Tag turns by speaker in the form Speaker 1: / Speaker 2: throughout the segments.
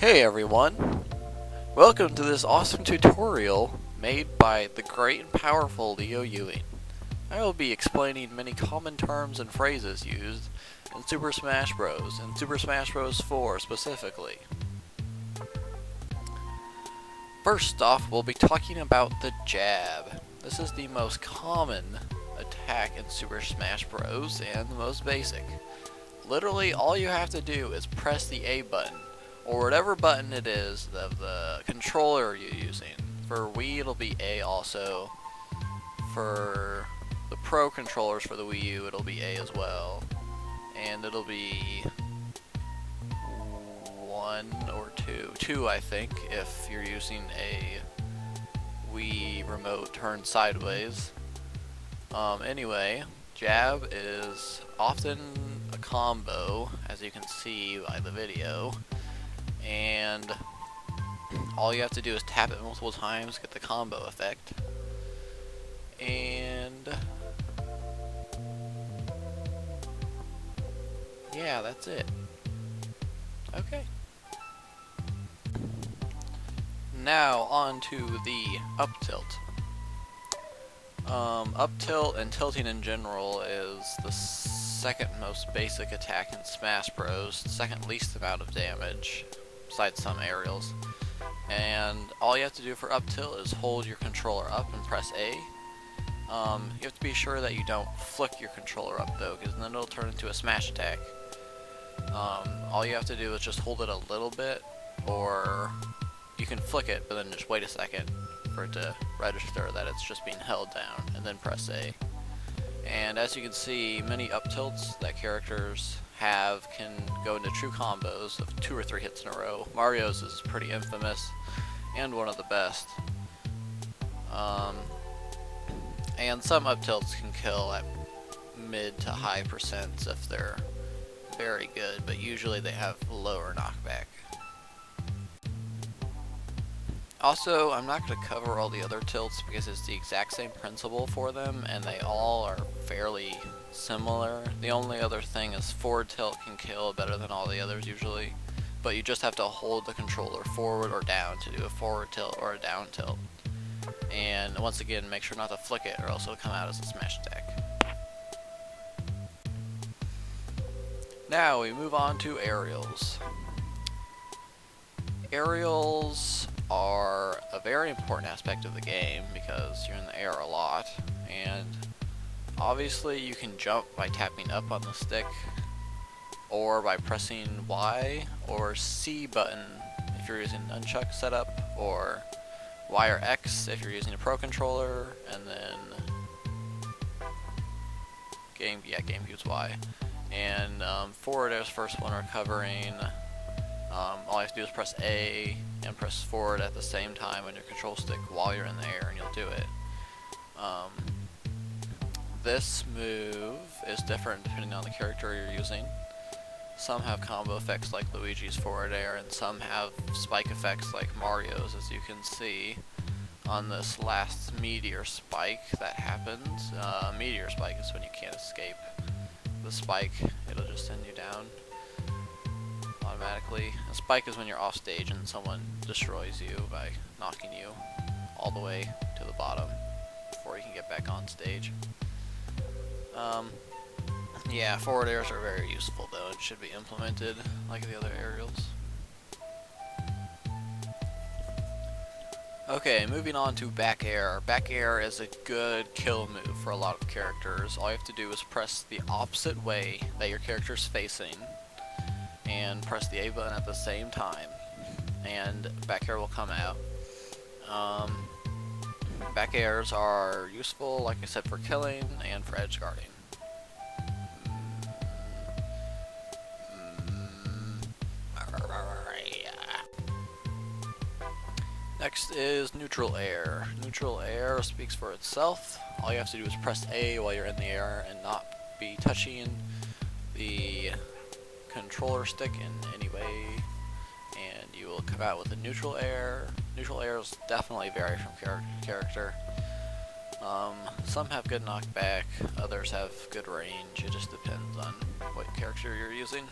Speaker 1: Hey everyone! Welcome to this awesome tutorial made by the great and powerful Leo Ewing. I will be explaining many common terms and phrases used in Super Smash Bros. And Super Smash Bros. 4 specifically. First off, we'll be talking about the jab. This is the most common attack in Super Smash Bros. And the most basic. Literally, all you have to do is press the A button, or whatever button it is of the controller you're using. For Wii, it'll be A also. For the Pro controllers for the Wii U, it'll be A as well. And it'll be 1 or 2. 2, I think, if you're using a Wii remote turned sideways. Anyway, jab is often a combo, as you can see by the video. And all you have to do is tap it multiple times to get the combo effect. And yeah, that's it. Okay. Now on to the up tilt. Up tilt and tilting in general is the second most basic attack in Smash Bros. Second least amount of damage, besides some aerials. And all you have to do for up tilt is hold your controller up and press A. You have to be sure that you don't flick your controller up though, because then it'll turn into a smash attack. All you have to do is just hold it a little bit, or you can flick it, but then just wait a second for it to register that it's just being held down, and then press A. And as you can see, many up tilts that characters have can go into true combos of 2 or 3 hits in a row. Mario's is pretty infamous and one of the best. And some up tilts can kill at mid to high percents if they're very good, but usually they have lower knockback. Also, I'm not going to cover all the other tilts because it's the exact same principle for them, and they all are fairly similar. The only other thing is forward tilt can kill better than all the others usually, but you just have to hold the controller forward or down to do a forward tilt or a down tilt. And once again, make sure not to flick it or else it'll come out as a smash attack. Now we move on to aerials. Aerials are a very important aspect of the game because you're in the air a lot, and obviously you can jump by tapping up on the stick or by pressing Y or C button if you're using nunchuck setup, or Y or X if you're using a Pro controller, and then GameCube's Y. And forward air's first one we're covering. All you have to do is press A and press forward at the same time on your control stick while you're in the air, and you'll do it. This move is different depending on the character you're using. Some have combo effects like Luigi's forward air, and some have spike effects like Mario's, as you can see on this last meteor spike that happens. Meteor spike is when you can't escape the spike, it'll just send you down automatically. A spike is when you're off stage and someone destroys you by knocking you all the way to the bottom before you can get back on stage. Yeah, forward airs are very useful though, and should be implemented like the other aerials. Okay, moving on to back air. Back air is a good kill move for a lot of characters. All you have to do is press the opposite way that your character's facing and press the A button at the same time, and back air will come out. Back airs are useful, like I said, for killing and for edge guarding. Next is neutral air. Neutral air speaks for itself. All you have to do is press A while you're in the air and not be touching the controller stick in any way, and you will come out with a neutral air. Neutral airs definitely vary from character to character. Some have good knockback, others have good range. It just depends on what character you're using.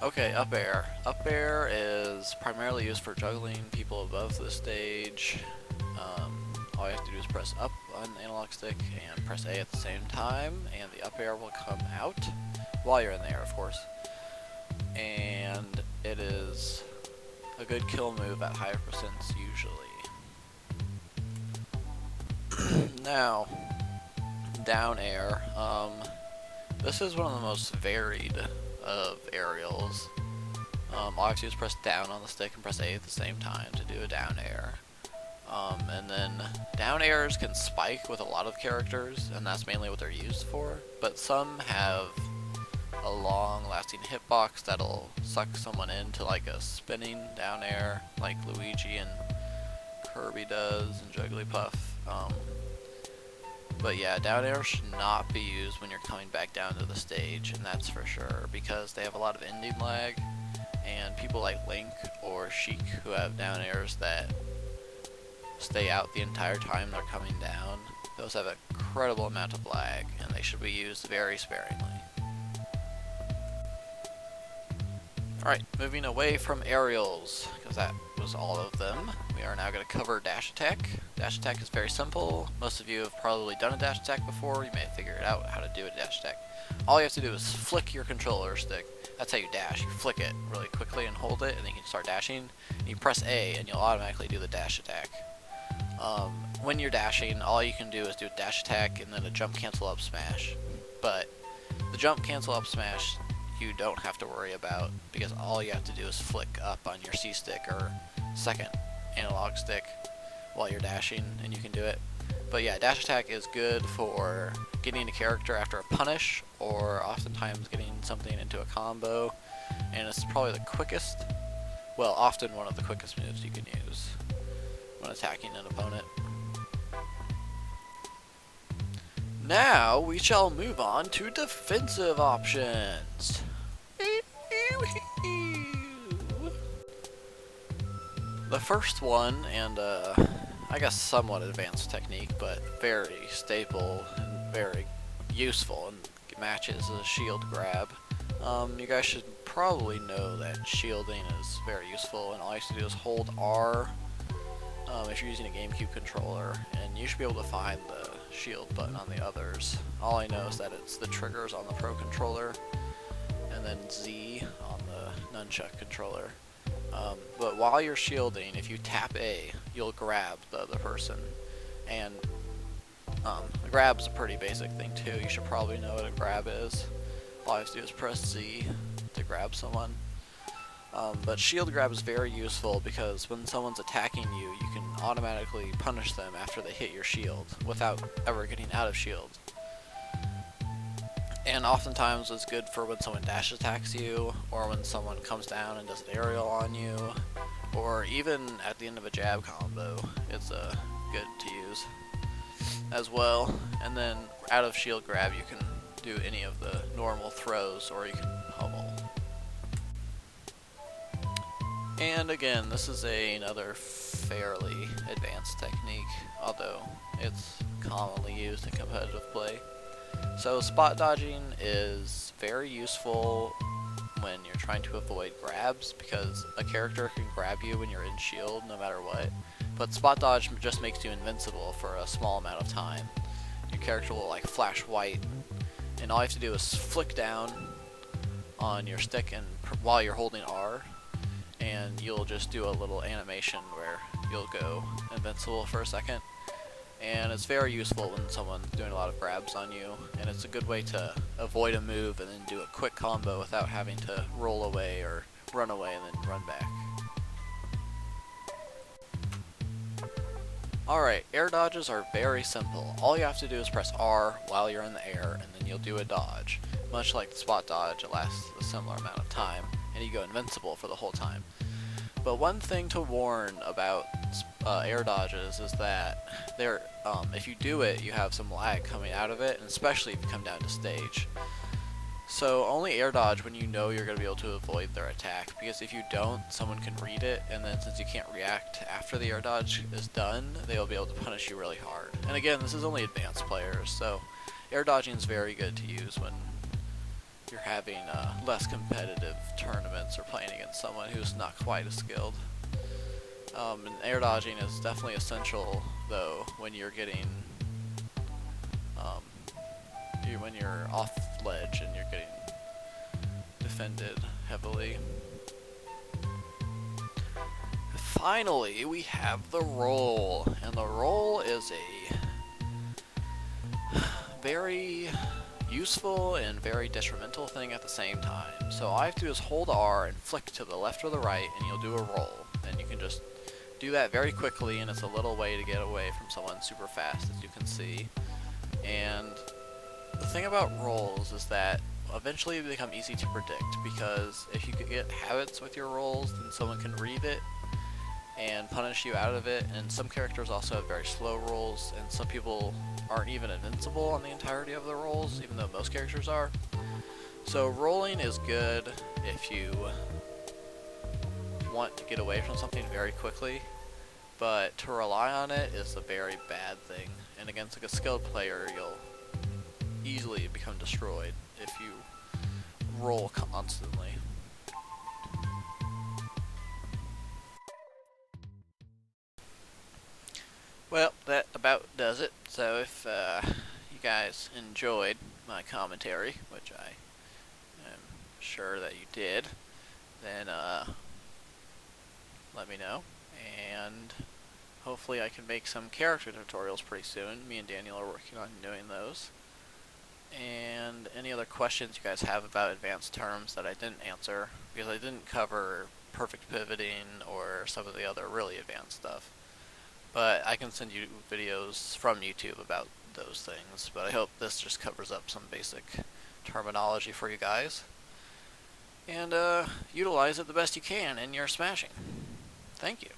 Speaker 1: Okay, up air. Up air is primarily used for juggling people above the stage. All you have to do is press up on the analog stick and press A at the same time, and the up air will come out while you're in the air, of course. And it is a good kill move at higher percents usually. Now, down air. This is one of the most varied of aerials. All you have to do is press down on the stick and press A at the same time to do a down air. And then down airs can spike with a lot of characters, and that's mainly what they're used for, but some have a long lasting hitbox that'll suck someone into like a spinning down air like Luigi and Kirby does and Jigglypuff. But yeah, down air should not be used when you're coming back down to the stage, and that's for sure, because they have a lot of ending lag, and people like Link or Sheik who have down airs that stay out the entire time they're coming down, those have an incredible amount of lag, and they should be used very sparingly. Alright, moving away from aerials, because that was all of them. We are now going to cover dash attack. Dash attack is very simple. Most of you have probably done a dash attack before. You may have figured out how to do a dash attack. All you have to do is flick your controller stick. That's how you dash. You flick it really quickly and hold it, and then you can start dashing. And you press A, and you'll automatically do the dash attack. When you're dashing, all you can do is do a dash attack and then a jump cancel up smash. But the jump cancel up smash you don't have to worry about, because all you have to do is flick up on your C stick or second analog stick while you're dashing, and you can do it. But yeah, dash attack is good for getting a character after a punish, or oftentimes getting something into a combo, and it's probably the quickest, well, often one of the quickest moves you can use when attacking an opponent. Now we shall move on to defensive options. The first one, and I guess somewhat advanced technique, but very staple and very useful in matches, is a shield grab. You guys should probably know that shielding is very useful, and all you have to do is hold R if you're using a GameCube controller, and you should be able to find the shield button on the others. All I know is that it's the triggers on the Pro controller, and then Z on the Nunchuck controller. But while you're shielding, if you tap A, you'll grab the other person, and a grab's a pretty basic thing too. You should probably know what a grab is. All you have to do is press Z to grab someone. But shield grab is very useful because when someone's attacking you, you can automatically punish them after they hit your shield without ever getting out of shield. And oftentimes it's good for when someone dash attacks you, or when someone comes down and does an aerial on you, or even at the end of a jab combo. It's good to use as well. And then out of shield grab you can do any of the normal throws, or you can pummel. And again, this is another fairly advanced technique, although it's commonly used in competitive play. So spot dodging is very useful when you're trying to avoid grabs, because a character can grab you when you're in shield no matter what, but spot dodge just makes you invincible for a small amount of time. Your character will like flash white, and all you have to do is flick down on your stick and while you're holding R, and you'll just do a little animation where you'll go invincible for a second. And it's very useful when someone's doing a lot of grabs on you, and it's a good way to avoid a move and then do a quick combo without having to roll away or run away and then run back. Alright, air dodges are very simple. All you have to do is press R while you're in the air, and then you'll do a dodge. Much like the spot dodge, it lasts a similar amount of time, and you go invincible for the whole time. But one thing to warn about air dodges is that they're, if you do it, you have some lag coming out of it, and especially if you come down to stage. So only air dodge when you know you're going to be able to avoid their attack, because if you don't, someone can read it, and then since you can't react after the air dodge is done, they'll be able to punish you really hard. And again, this is only advanced players, so air dodging is very good to use when you're having less competitive tournaments or playing against someone who's not quite as skilled. And air dodging is definitely essential, though, when you're getting when you're off ledge and you're getting defended heavily. Finally, we have the roll, and the roll is a very useful and very detrimental thing at the same time. So all I have to do is hold R and flick to the left or the right, and you'll do a roll. And you can just do that very quickly, and it's a little way to get away from someone super fast, as you can see. And the thing about rolls is that eventually they become easy to predict, because if you could get habits with your rolls, then someone can read it and punish you out of it. And some characters also have very slow rolls, and some people aren't even invincible on the entirety of the rolls, even though most characters are. So rolling is good if you want to get away from something very quickly, but to rely on it is a very bad thing, and against like a skilled player you'll easily become destroyed if you roll constantly. Well, that about does it. So if you guys enjoyed my commentary, which I am sure that you did, then let me know, and hopefully I can make some character tutorials pretty soon. Me and Daniel are working on doing those. And any other questions you guys have about advanced terms that I didn't answer, because I didn't cover perfect pivoting or some of the other really advanced stuff. But I can send you videos from YouTube about those things, but I hope this just covers up some basic terminology for you guys. And utilize it the best you can in your smashing. Thank you.